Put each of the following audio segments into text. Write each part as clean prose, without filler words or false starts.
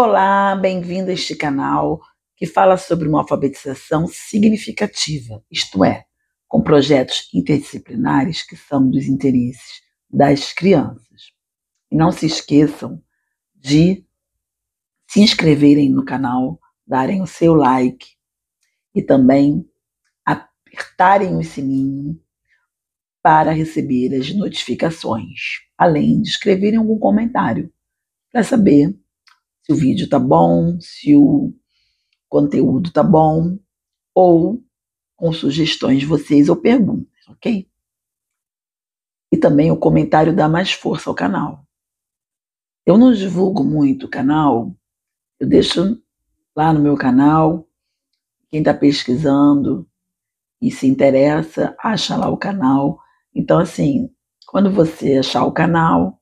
Olá, bem-vindo a este canal que fala sobre uma alfabetização significativa, isto é, com projetos interdisciplinares que são dos interesses das crianças. E não se esqueçam de se inscreverem no canal, darem o seu like e também apertarem o sininho para receber as notificações, além de escreverem algum comentário para saber se o vídeo tá bom, se o conteúdo tá bom, ou com sugestões de vocês ou perguntas, ok? E também o comentário dá mais força ao canal. Eu não divulgo muito o canal, eu deixo lá no meu canal, quem está pesquisando e se interessa, acha lá o canal. Então, assim, quando você achar o canal,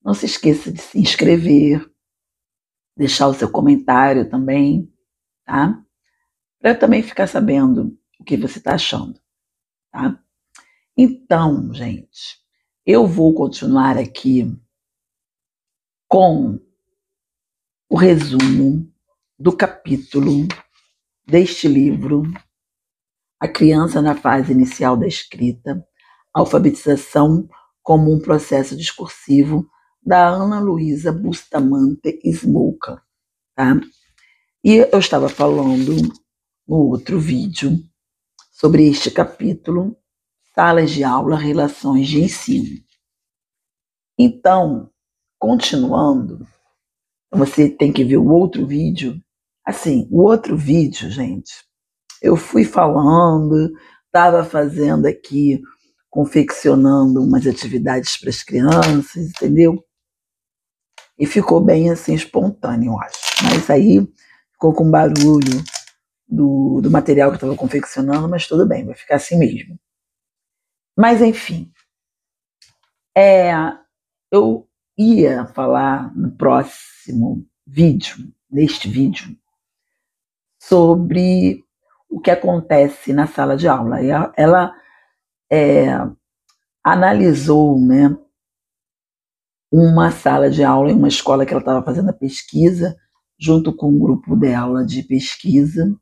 não se esqueça de se inscrever, deixar o seu comentário também, tá? Para eu também ficar sabendo o que você está achando, tá? Então, gente, eu vou continuar aqui com o resumo do capítulo deste livro, A Criança na Fase Inicial da Escrita, Alfabetização como um Processo Discursivo, da Ana Luísa Bustamante Smoker, tá? E eu estava falando no outro vídeo sobre este capítulo, Salas de Aula, Relações de Ensino. Então, continuando, você tem que ver o outro vídeo. Assim, o outro vídeo, gente, eu fui falando, estava fazendo aqui, confeccionando umas atividades para as crianças, entendeu? E ficou bem assim, espontâneo, eu acho. Mas aí ficou com barulho do material que eu estava confeccionando, mas tudo bem, vai ficar assim mesmo. Mas, enfim, eu ia falar no próximo vídeo, neste vídeo, sobre o que acontece na sala de aula. Ela analisou, né, uma sala de aula em uma escola que ela estava fazendo a pesquisa, junto com um grupo dela de pesquisa.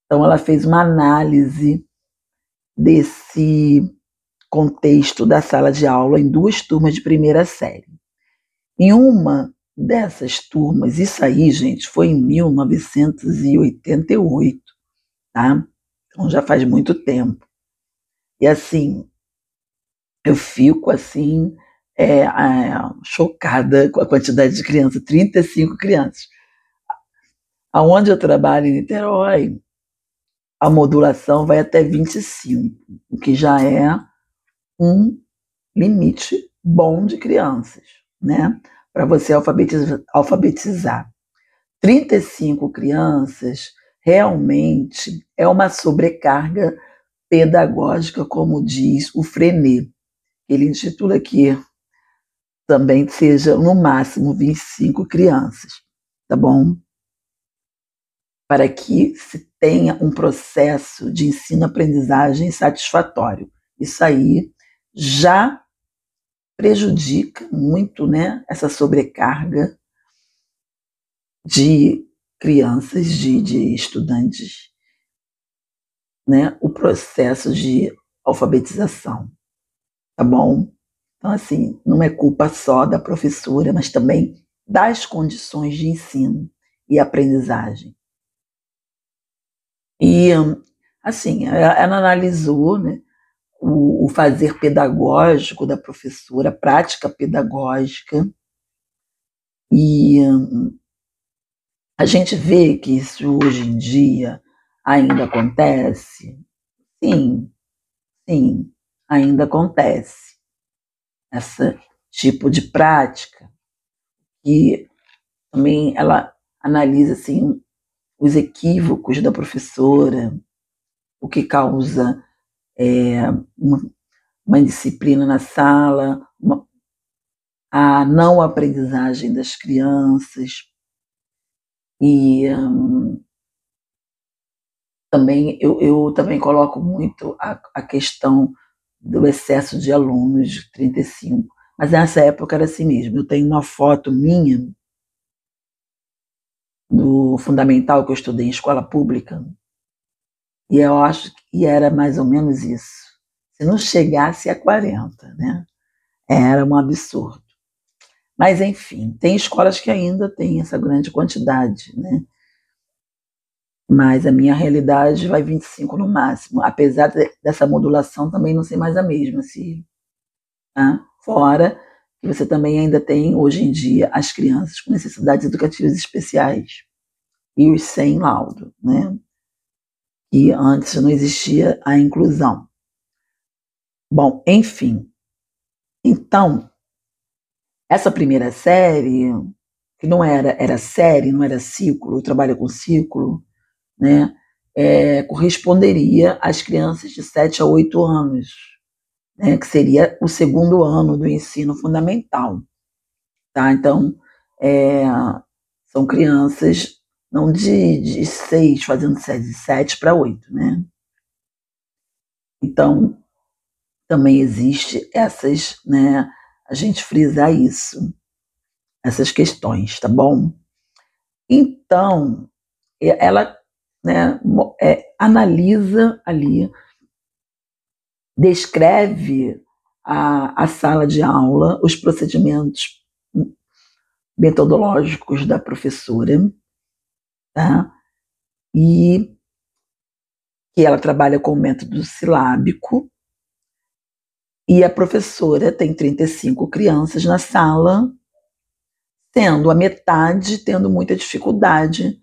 Então, ela fez uma análise desse contexto da sala de aula em duas turmas de primeira série. Em uma dessas turmas, isso aí, gente, foi em 1988, tá? Então já faz muito tempo. E assim, eu fico assim, chocada com a quantidade de crianças, 35 crianças. Aonde eu trabalho em Niterói, a modulação vai até 25, o que já é um limite bom de crianças, né? Para você alfabetizar. 35 crianças realmente é uma sobrecarga pedagógica, como diz o Freinet. Ele intitula aqui também seja no máximo 25 crianças, tá bom? Para que se tenha um processo de ensino-aprendizagem satisfatório. Isso aí já prejudica muito, né, essa sobrecarga de crianças, de estudantes, né, o processo de alfabetização, tá bom? Então, assim, não é culpa só da professora, mas também das condições de ensino e aprendizagem. E, assim, ela analisou, né, o fazer pedagógico da professora, a prática pedagógica, e a gente vê que isso hoje em dia ainda acontece. Sim, sim, ainda acontece. Esse tipo de prática, que também ela analisa assim, os equívocos da professora, o que causa uma indisciplina na sala, a não aprendizagem das crianças. E também eu também coloco muito a questão do excesso de alunos, de 35. Mas nessa época era assim mesmo. Eu tenho uma foto minha do fundamental que eu estudei em escola pública, e eu acho que era mais ou menos isso. Se não chegasse a 40, né? Era um absurdo. Mas, enfim, tem escolas que ainda têm essa grande quantidade, né? Mas a minha realidade vai 25 no máximo, apesar dessa modulação também não ser mais a mesma, se, tá? Fora que você também ainda tem, hoje em dia, as crianças com necessidades educativas especiais e os sem laudo, né? E antes não existia a inclusão. Bom, enfim, então, essa primeira série, que não era série, não era ciclo, eu trabalho com ciclo, né? Corresponderia às crianças de 7 a 8 anos, né? Que seria o segundo ano do ensino fundamental. Tá? Então, é, são crianças não de 6 fazendo 7, de 7 para 8, né? Então, também existe essas, né? A gente frisar isso, essas questões, tá bom? Então, ela, né, analisa ali, descreve a sala de aula, os procedimentos metodológicos da professora, tá? E que ela trabalha com o método silábico, e a professora tem 35 crianças na sala, sendo a metade tendo muita dificuldade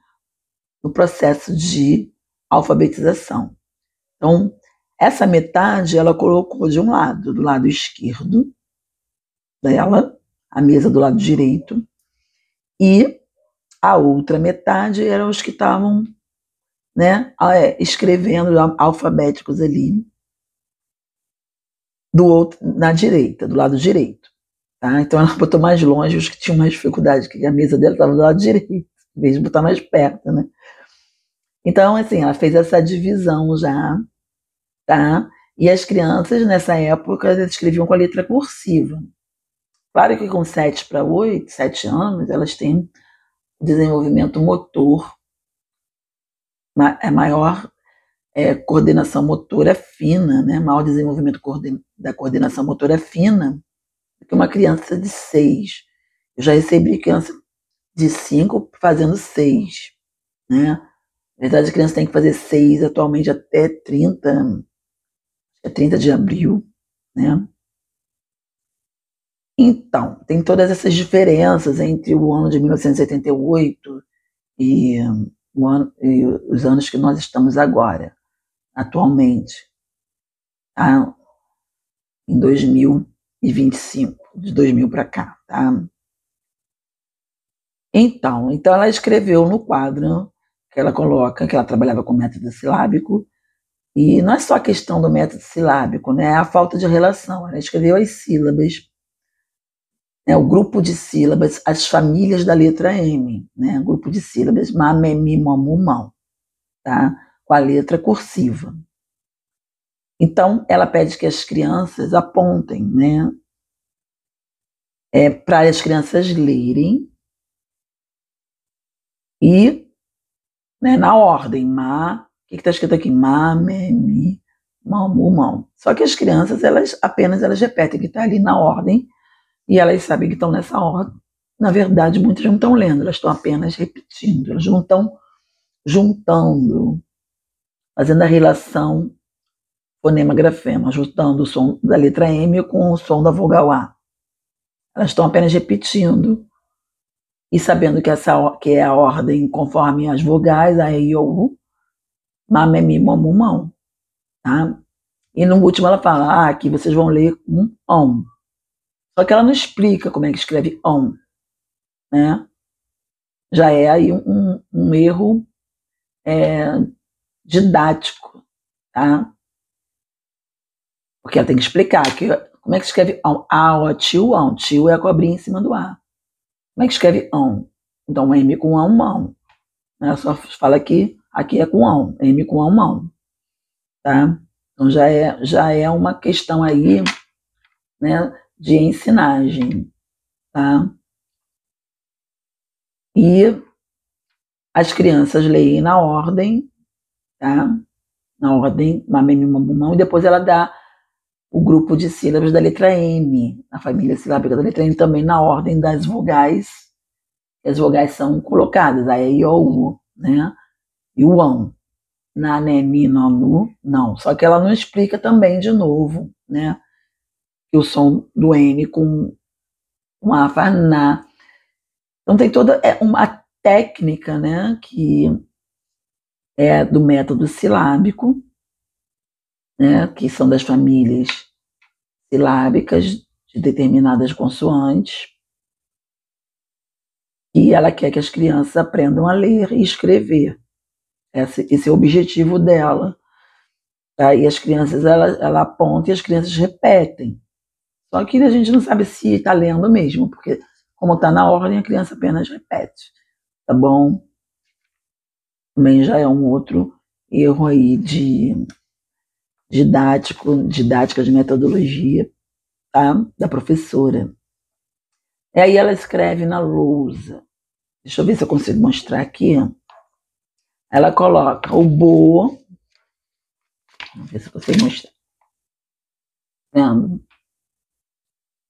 no processo de alfabetização. Então, essa metade ela colocou de um lado, do lado esquerdo dela, a mesa do lado direito, e a outra metade eram os que estavam, né, escrevendo alfabéticos ali do outro, na direita, do lado direito. Tá? Então ela botou mais longe os que tinham mais dificuldade, que a mesa dela estava do lado direito, em vez de botar mais perto, né? Então, assim, ela fez essa divisão já, tá? E as crianças, nessa época, escreviam com a letra cursiva. Claro que com 7 para 8, 7 anos, elas têm desenvolvimento motor, maior coordenação motora fina, né? Maior desenvolvimento da coordenação motora fina do que uma criança de 6. Eu já recebi criança de 5 fazendo 6, né? Na verdade, a criança tem que fazer 6 atualmente até 30 de abril, né? Então, tem todas essas diferenças entre o ano de 1978 e, e os anos que nós estamos agora, atualmente, tá? Em 2025, de 2000 para cá, tá? Então ela escreveu no quadro que ela coloca, que ela trabalhava com método silábico, e não é só a questão do método silábico, né? É a falta de relação. Ela escreveu as sílabas, né? O grupo de sílabas, as famílias da letra M, né? O grupo de sílabas, ma, me, mi, mo, mu, mão, tá? Com a letra cursiva. Então, ela pede que as crianças apontem, né? Para as crianças lerem e, né, na ordem, o que está escrito aqui? Ma, me, mi, mão, mu, mão. Só que as crianças, elas repetem que está ali na ordem e elas sabem que estão nessa ordem. Na verdade, muitas não estão lendo, elas estão apenas repetindo, elas não estão juntando, fazendo a relação fonema-grafema, juntando o som da letra M com o som da vogal A. Elas estão apenas repetindo e sabendo que é a ordem conforme as vogais, a, e, o, u, ma, me, mi, mo, mu, mão. Tá? E no último ela fala, aqui vocês vão ler um on. Só que ela não explica como é que escreve on, né? Já é aí um erro didático, tá? Porque ela tem que explicar como é que escreve on. A, tio, on. Tio é a cobrinha em cima do A. Como é que escreve on? Então, M com on, mão. Ela só fala que aqui é com on. M com on, mão. Tá? Então, já é uma questão aí, né, de ensinagem. Tá? E As crianças leem na ordem, tá? Na ordem, mameme, mamumão, e depois ela dá o grupo de sílabas da letra N, a família silábica da letra N também na ordem das vogais. As vogais são colocadas, a E, I, O, U, né? E o ão. Na, né, ni, no, nu, não. Só que ela não explica também de novo, né? Que o som do N com a faz na. Então tem toda uma técnica, né? Que é do método silábico, né? Que são das famílias silábicas de determinadas consoantes. E ela quer que as crianças aprendam a ler e escrever. Esse é o objetivo dela. Tá? E as crianças, ela aponta e as crianças repetem. Só que a gente não sabe se está lendo mesmo, porque como está na ordem, a criança apenas repete. Tá bom? Também já é um outro erro aí de didática de metodologia, tá? Da professora. E aí ela escreve na lousa. Deixa eu ver se eu consigo mostrar aqui. Ela coloca o bo. Vamos ver se eu consigo mostrar. Vendo?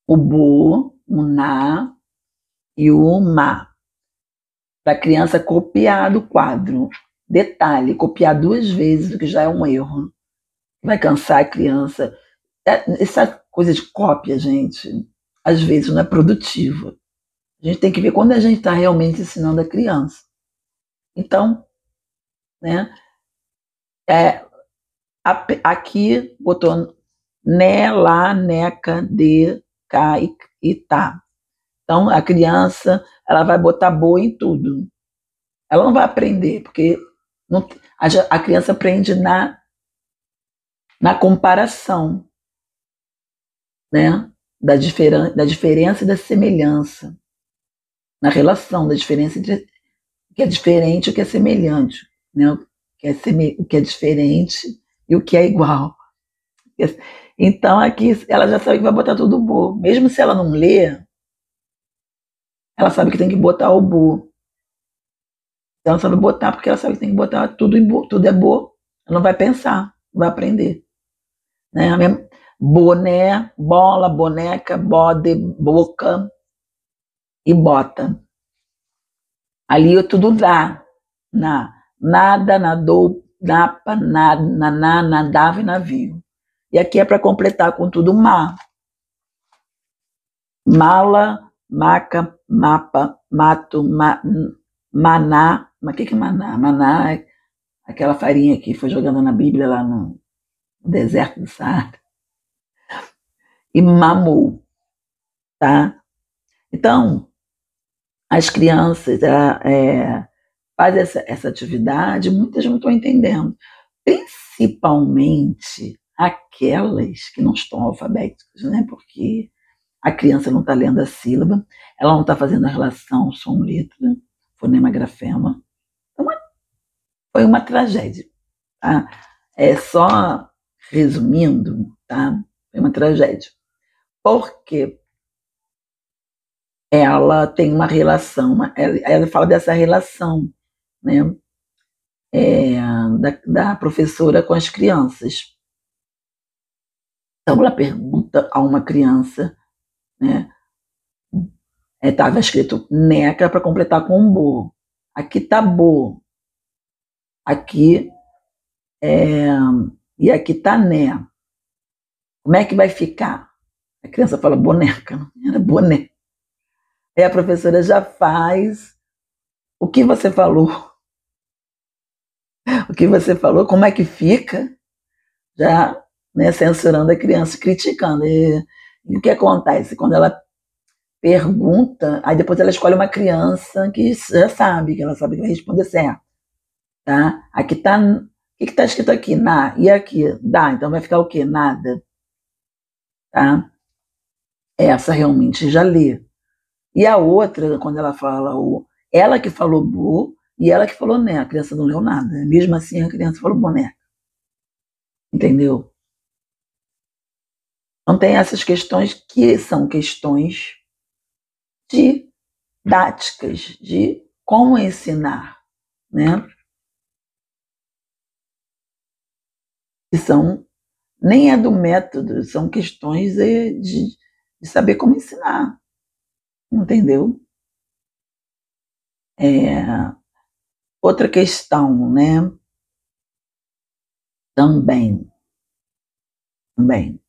O bo, o na e o ma. Para a criança copiar do quadro. Detalhe, copiar 2 vezes, o que já é um erro. Vai cansar a criança. Essa coisa de cópia, gente, às vezes não é produtiva. A gente tem que ver quando a gente está realmente ensinando a criança. Então, né, aqui botou né, lá, neca, de, cá e tá. Então, a criança, ela vai botar boa em tudo. Ela não vai aprender, porque não, a criança aprende na comparação, né? Da diferença e da semelhança. Na relação da diferença entre o que é diferente e o que é semelhante. Né? O que é diferente e o que é igual. Então, aqui ela já sabe que vai botar tudo bo. Mesmo se ela não lê, ela sabe que tem que botar o bo. Então, ela sabe botar porque ela sabe que tem que botar tudo em bo. Tudo é bo. Ela não vai pensar, vai aprender. Né? Boné, bola, boneca, bode, boca e bota. Ali é tudo dá. Nada, nadou, napa, nada, naná, nadava e navio. E aqui é para completar com tudo ma. Mala, maca, mapa, mato, maná. Mas o que é maná? Maná é aquela farinha que foi jogando na Bíblia lá no deserto do Saara. E mamou, tá? Então, as crianças fazem essa atividade, muitas não estão entendendo. Principalmente aquelas que não estão alfabéticas, né? Porque a criança não está lendo a sílaba, ela não está fazendo a relação som-letra, fonema-grafema. Então, foi uma tragédia. Tá? Só resumindo, tá? Foi uma tragédia. Porque ela tem uma relação, ela fala dessa relação, né? Da professora com as crianças. Então, ela pergunta a uma criança, né? Estava escrito neca para completar com um bo. Aqui tá bo. Aqui e aqui tá né. Como é que vai ficar? A criança fala boneca, não era boné. Aí a professora já faz o que você falou. O que você falou, como é que fica? Já, né, censurando a criança, criticando. E o que acontece? Quando ela pergunta, aí depois ela escolhe uma criança que já sabe, que ela sabe que vai responder certo. Tá? Aqui tá. O que está escrito aqui? Na. E aqui? Dá. Então vai ficar o quê? Nada. Tá? Essa realmente já lê. E a outra, quando ela fala ela que falou bu e ela que falou né. A criança não leu nada. Mesmo assim, a criança falou boné. Entendeu? Então tem essas questões que são questões didáticas, de como ensinar. né? Que são, nem é do método, são questões de saber como ensinar, entendeu? Outra questão, né? Também, também,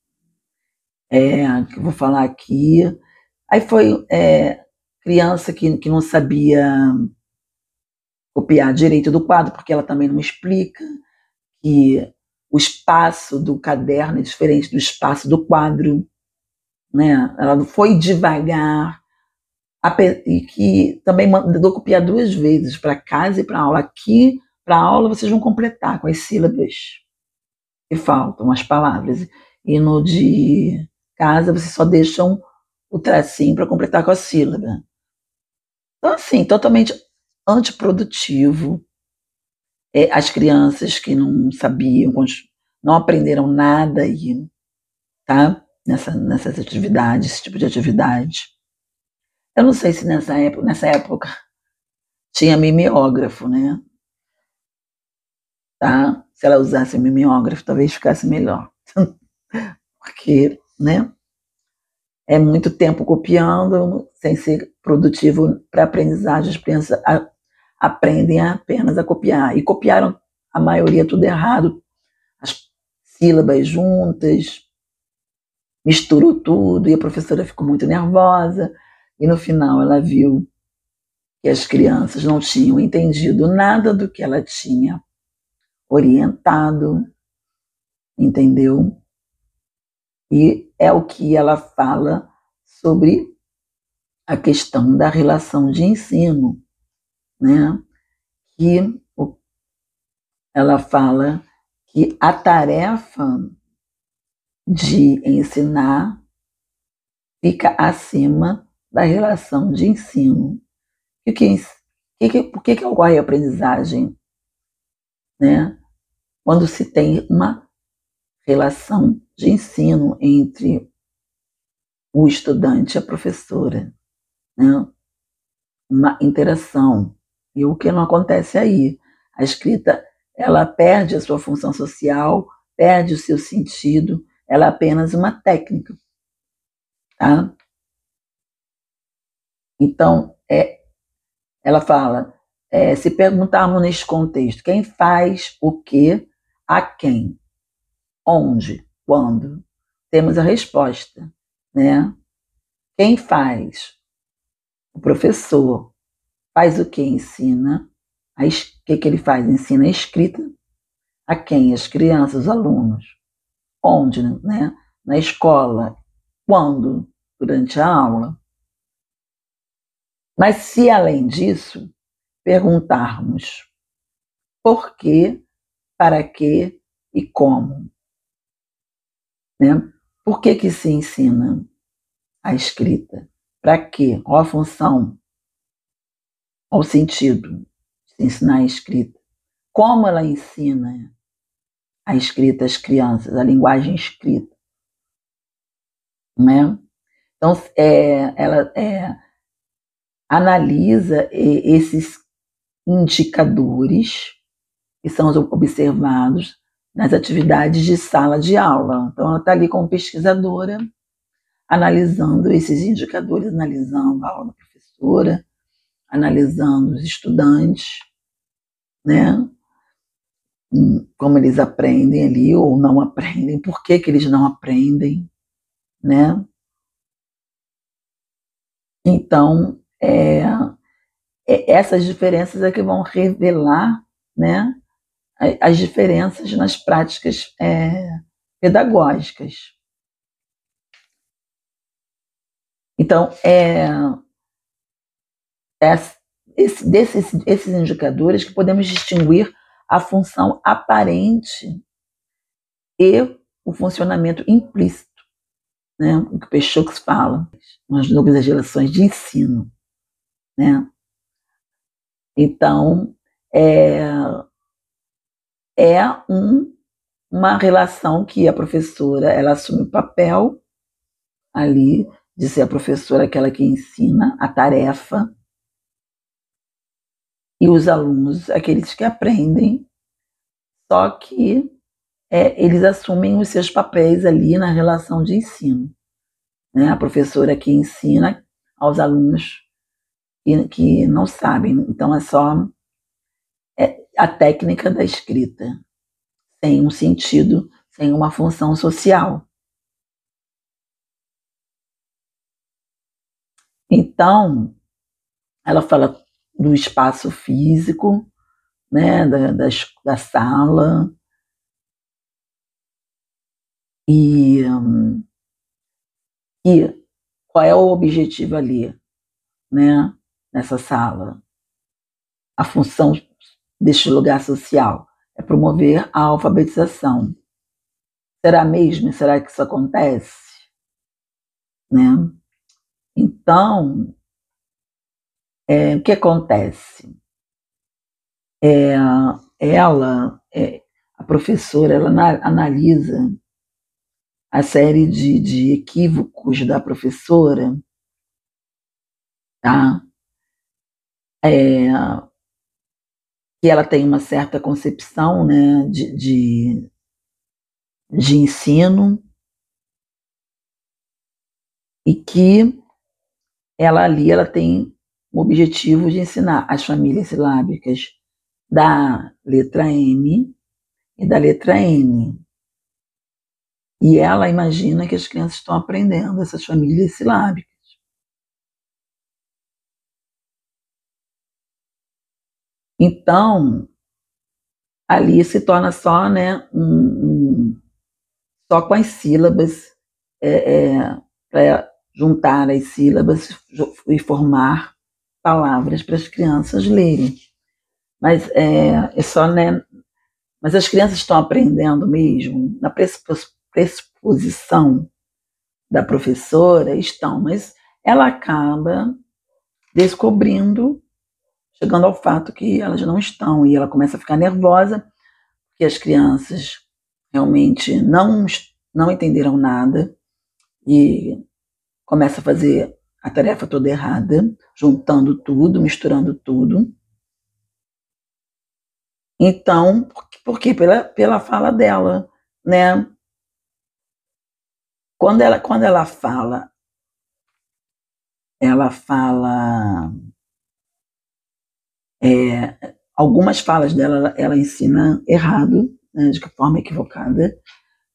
que eu vou falar aqui. Aí foi criança que não sabia copiar direito do quadro, porque ela também não explica que o espaço do caderno é diferente do espaço do quadro, né? Ela foi devagar, e que também mandou copiar duas vezes, para casa e para aula. Aqui, para aula, vocês vão completar com as sílabas que faltam, as palavras. E no de casa, vocês só deixam o tracinho para completar com a sílaba. Então, assim, totalmente antiprodutivo. As crianças que não sabiam, não aprenderam nada aí, tá? Nessas atividades, esse tipo de atividade. Eu não sei se nessa época tinha mimeógrafo, né? Tá? Se ela usasse mimeógrafo, talvez ficasse melhor. Porque, né? É muito tempo copiando, sem ser produtivo para aprendizagem. As crianças aprendem apenas a copiar. E copiaram a maioria tudo errado, as sílabas juntas, misturou tudo, e a professora ficou muito nervosa. E no final ela viu que as crianças não tinham entendido nada do que ela tinha orientado, entendeu? E é o que ela fala sobre a questão da relação de ensino, né? Que ela fala que a tarefa de ensinar fica acima da relação de ensino. Por que ocorre a aprendizagem, né? Quando se tem uma relação de ensino entre o estudante e a professora, né? Uma interação. E o que não acontece aí? A escrita, ela perde a sua função social, perde o seu sentido, ela é apenas uma técnica, tá? Então, ela fala, se perguntarmos neste contexto, quem faz o quê, a quem, onde, quando, temos a resposta, né? Quem faz? O professor. Faz o que? Ensina. O que ele faz? Ensina a escrita. A quem? As crianças, os alunos. Onde? Né? Na escola. Quando? Durante a aula. Mas se, além disso, perguntarmos por quê, para quê e como, né? Por que se ensina a escrita? Para quê? Qual a função? Qual o sentido de se ensinar a escrita? Como ela ensina a escrita às crianças, a linguagem escrita, né? Então, ela analisa esses indicadores que são observados nas atividades de sala de aula. Então, ela está ali como pesquisadora, analisando esses indicadores, analisando a aula da professora, analisando os estudantes, né? Como eles aprendem ali ou não aprendem, por que eles não aprendem, né? Então, essas diferenças é que vão revelar, né, as diferenças nas práticas pedagógicas. Então, esses indicadores que podemos distinguir a função aparente e o funcionamento implícito, né, o que o Peixoto fala, nas núcleos das relações de ensino, né? Então, uma relação que a professora ela assume o papel ali de ser a professora aquela que ensina a tarefa, E os alunos, aqueles que aprendem, só que eles assumem os seus papéis ali na relação de ensino, né? A professora que ensina aos alunos que não sabem. Então, é só a técnica da escrita, sem um sentido, sem uma função social. Então, ela fala do espaço físico, né, da sala, e, e qual é o objetivo ali, né, nessa sala. A função deste lugar social é promover a alfabetização. Será mesmo? Será que isso acontece? Né? Então, o que acontece? A professora, ela analisa a série de equívocos da professora, tá? Que ela tem uma certa concepção, né, de ensino, e que ela ali ela tem o objetivo de ensinar as famílias silábicas da letra M e da letra N. E ela imagina que as crianças estão aprendendo essas famílias silábicas. Então, ali se torna só, né, só com as sílabas, para juntar as sílabas e formar palavras para as crianças lerem. Mas é só, né? Mas as crianças estão aprendendo mesmo na pressuposição da professora, estão, mas ela acaba descobrindo, chegando ao fato que elas não estão, e ela começa a ficar nervosa, porque as crianças realmente não entenderam nada, e começa a fazer a tarefa toda errada, juntando tudo, misturando tudo. Então, porque pela fala dela, né? Quando ela fala algumas falas dela, ela ensina errado, né, de forma equivocada,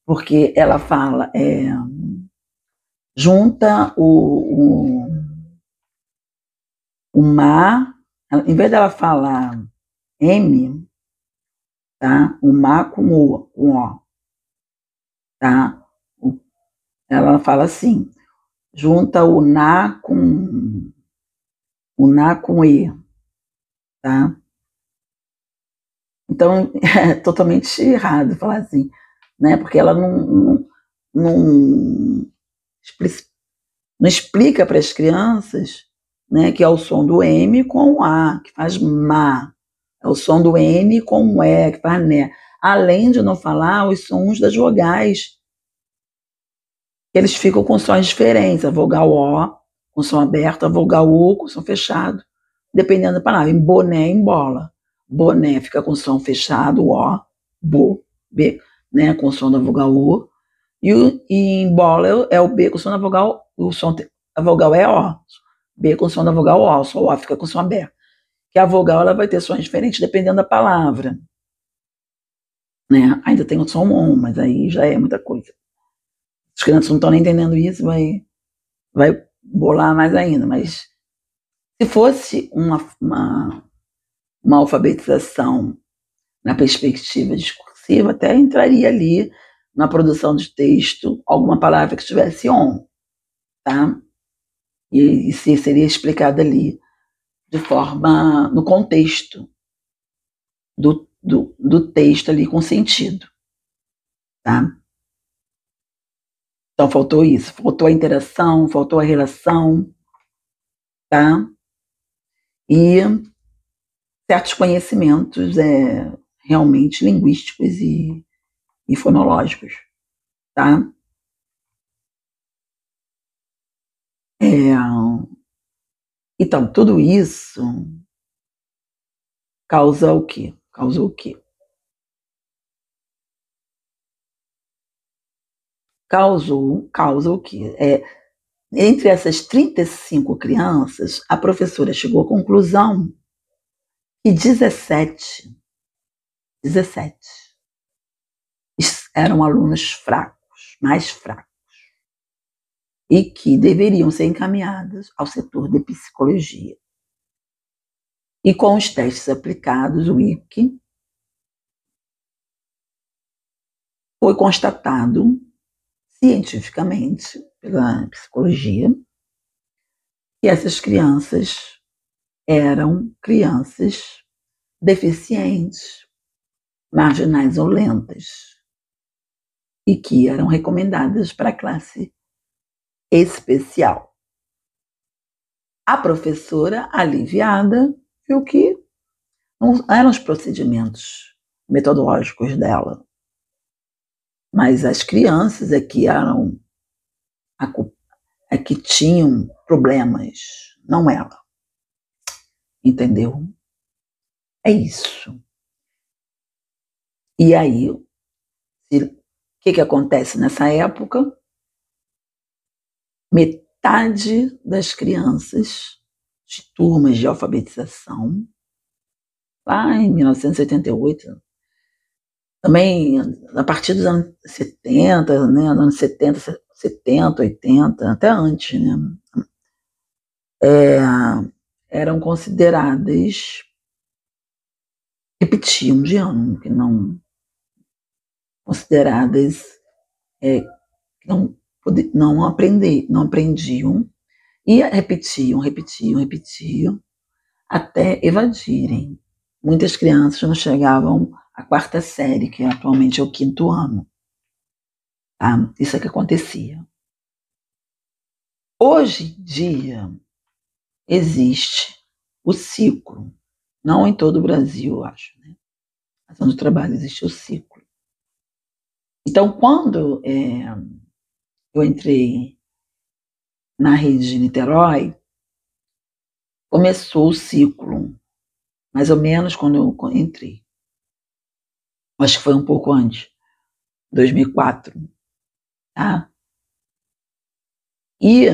porque ela fala, junta o mar, em vez dela falar M, tá? O mar com o, tá? Ela fala assim, junta o na com E, tá? Então, é totalmente errado falar assim, né? Porque ela não, não explica para as crianças, né, que é o som do M com o A, que faz ma. É o som do N com o E, que faz né. Além de não falar os sons das vogais, que eles ficam com sons diferentes. A vogal O com som aberto, a vogal U com som fechado, dependendo da palavra. Em boné, em bola. Boné fica com som fechado, O, bo, B, né, com som da vogal U. E em bola é o B com som da vogal, a vogal é O. B com som da vogal O, só O fica com som aberto. Que a vogal ela vai ter sons diferentes dependendo da palavra. Né? Ainda tem o som ON, mas aí já é muita coisa. As crianças não estão nem entendendo isso, vai bolar mais ainda. Mas se fosse uma alfabetização na perspectiva discursiva, até entraria ali na produção de texto alguma palavra que estivesse on, tá? E seria explicada ali de forma, no contexto do texto ali com sentido, tá? Então faltou isso, faltou a interação, faltou a relação, tá? E certos conhecimentos realmente linguísticos e fonológicos, tá? É, então, tudo isso causa o quê? Causa o quê? Causa o quê? Entre essas 35 crianças, a professora chegou à conclusão que 17 eram alunos fracos, mais fracos, e que deveriam ser encaminhados ao setor de psicologia. E com os testes aplicados, o IPC, foi constatado cientificamente pela psicologia que essas crianças eram crianças deficientes, marginais ou lentas, e que eram recomendadas para a classe especial. A professora, aliviada, viu que não eram os procedimentos metodológicos dela, mas as crianças é que eram que tinham problemas, não ela. Entendeu? É isso. E aí, o que acontece nessa época? Metade das crianças de turmas de alfabetização, lá em 1988, também a partir dos anos 70, né, anos 70, 80, até antes, né, eram consideradas, repetiam de ano, que não consideradas, que não aprendiam, e repetiam, até evadirem. Muitas crianças não chegavam à quarta série, que atualmente é o quinto ano. Tá? Isso é que acontecia. Hoje em dia, existe o ciclo, não em todo o Brasil, eu acho, né? Mas onde eu trabalho existe o ciclo. Então, quando eu entrei na rede de Niterói, começou o ciclo, mais ou menos quando eu entrei. Acho que foi um pouco antes, 2004, tá? E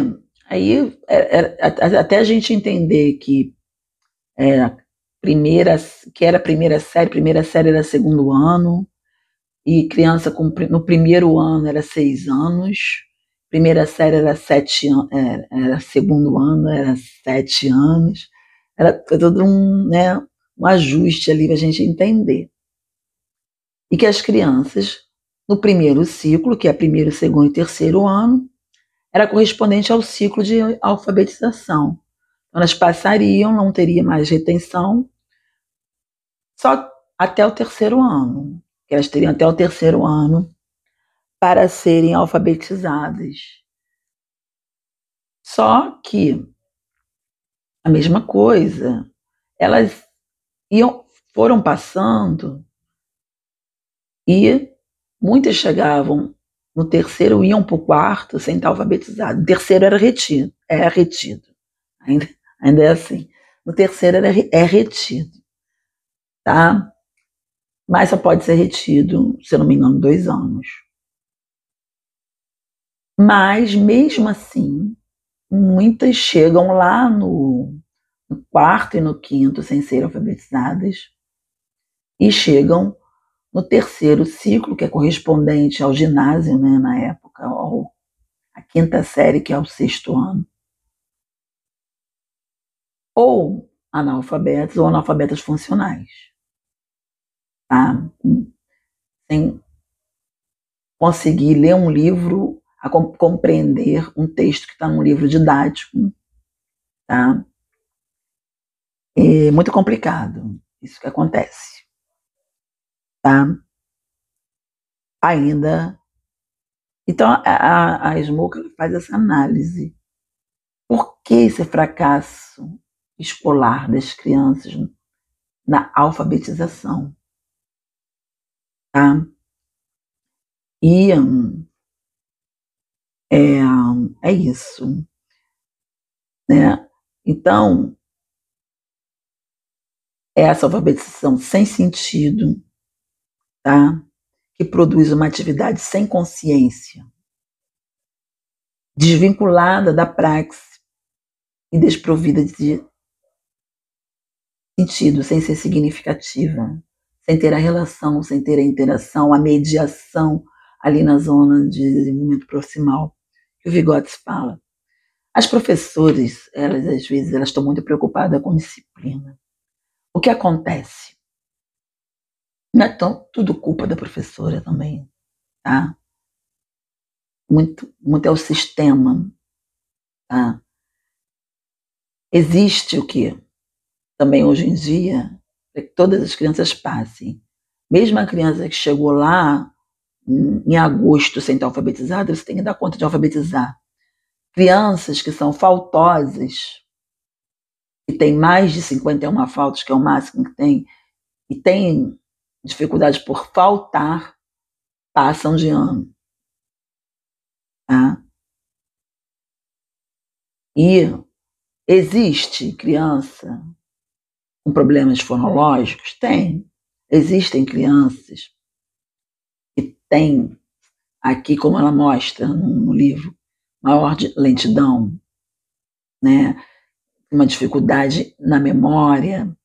aí, até a gente entender que que era primeira série era segundo ano, e criança no primeiro ano era 6 anos, primeira série era 7 anos, era segundo ano, era 7 anos, era todo um ajuste ali para a gente entender. E que as crianças, no primeiro ciclo, que é primeiro, segundo e terceiro ano, era correspondente ao ciclo de alfabetização. Elas passariam, não teria mais retenção, só até o terceiro ano, que elas teriam até o terceiro ano para serem alfabetizadas. Só que a mesma coisa, elas foram passando e muitas chegavam no terceiro, iam para o quarto sem estar alfabetizado. O terceiro era retido, ainda é assim. No terceiro é retido, tá? Mas só pode ser retido, se eu não me engano, 2 anos. Mas, mesmo assim, muitas chegam lá no quarto e no quinto sem serem alfabetizadas e chegam no terceiro ciclo, que é correspondente ao ginásio, né, na época, a quinta série, que é o sexto ano, ou analfabetas ou analfabetas funcionais, tá? Sem conseguir ler um livro, a compreender um texto que está num livro didático, tá? É muito complicado isso que acontece, tá? Ainda. Então, a Smoker faz essa análise. Por que esse fracasso escolar das crianças na alfabetização? Tá? E é isso. Né? Então, É essa alfabetização sem sentido, tá? Que produz uma atividade sem consciência, desvinculada da praxe e desprovida de sentido, sem ser significativa, sem ter a relação, sem ter a interação, a mediação ali na zona de desenvolvimento proximal, que o Vygotsky fala. As professoras, elas às vezes, elas estão muito preocupadas com disciplina. O que acontece? Não é tudo culpa da professora também, tá? Muito é o sistema, tá? Existe o que também hoje em dia é que todas as crianças passem. Mesmo a criança que chegou lá em agosto sem estar alfabetizada, você tem que dar conta de alfabetizar. Crianças que são faltosas, que têm mais de 51 faltas, que é o máximo que tem, e têm dificuldades por faltar, passam de ano. Tá? E existe criança com problemas fonológicos? Tem. Existem crianças que têm, aqui como ela mostra no livro, maior lentidão, né? Uma dificuldade na memória,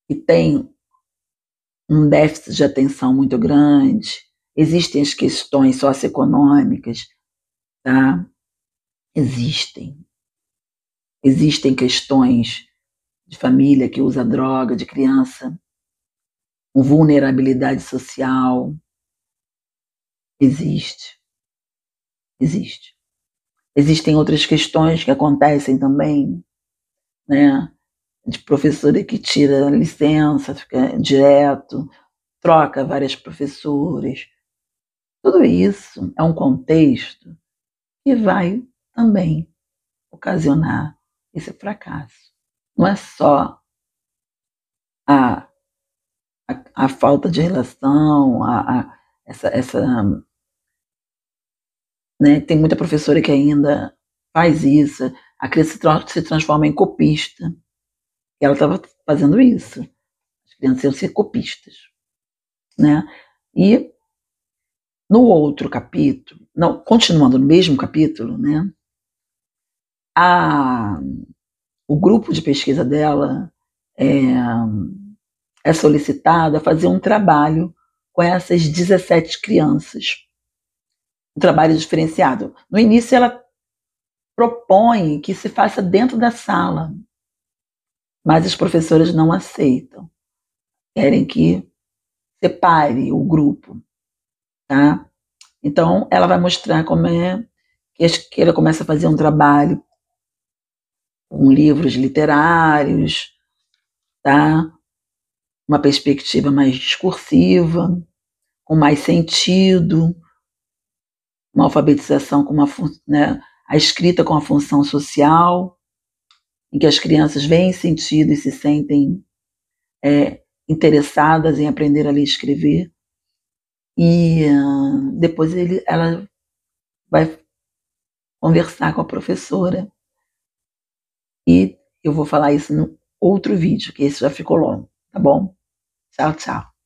e tem um déficit de atenção muito grande. Existem as questões socioeconômicas, tá? Existem. Existem questões de família que usa droga, de criança com vulnerabilidade social. Existe. Existe. Existem outras questões que acontecem também, né? De professora que tira licença, fica direto, troca várias professoras. Tudo isso é um contexto que vai também ocasionar esse fracasso. Não é só a, a falta de relação, essa né, tem muita professora que ainda faz isso, a criança se transforma em copista. E ela estava fazendo isso. As crianças iam ser copistas. Né? E no outro capítulo, não, continuando no mesmo capítulo, né, o grupo de pesquisa dela é solicitado a fazer um trabalho com essas 17 crianças. Um trabalho diferenciado. No início, ela propõe que se faça dentro da sala, mas as professoras não aceitam. Querem que separe o grupo. Tá? Então, ela vai mostrar como é que ela começa a fazer um trabalho com livros literários, tá? Uma perspectiva mais discursiva, com mais sentido, uma alfabetização com né, a escrita com a função social, em que as crianças veem sentido e se sentem interessadas em aprender a ler e escrever. E depois ela vai conversar com a professora. E eu vou falar isso no outro vídeo, que esse já ficou longo, tá bom? Tchau, tchau.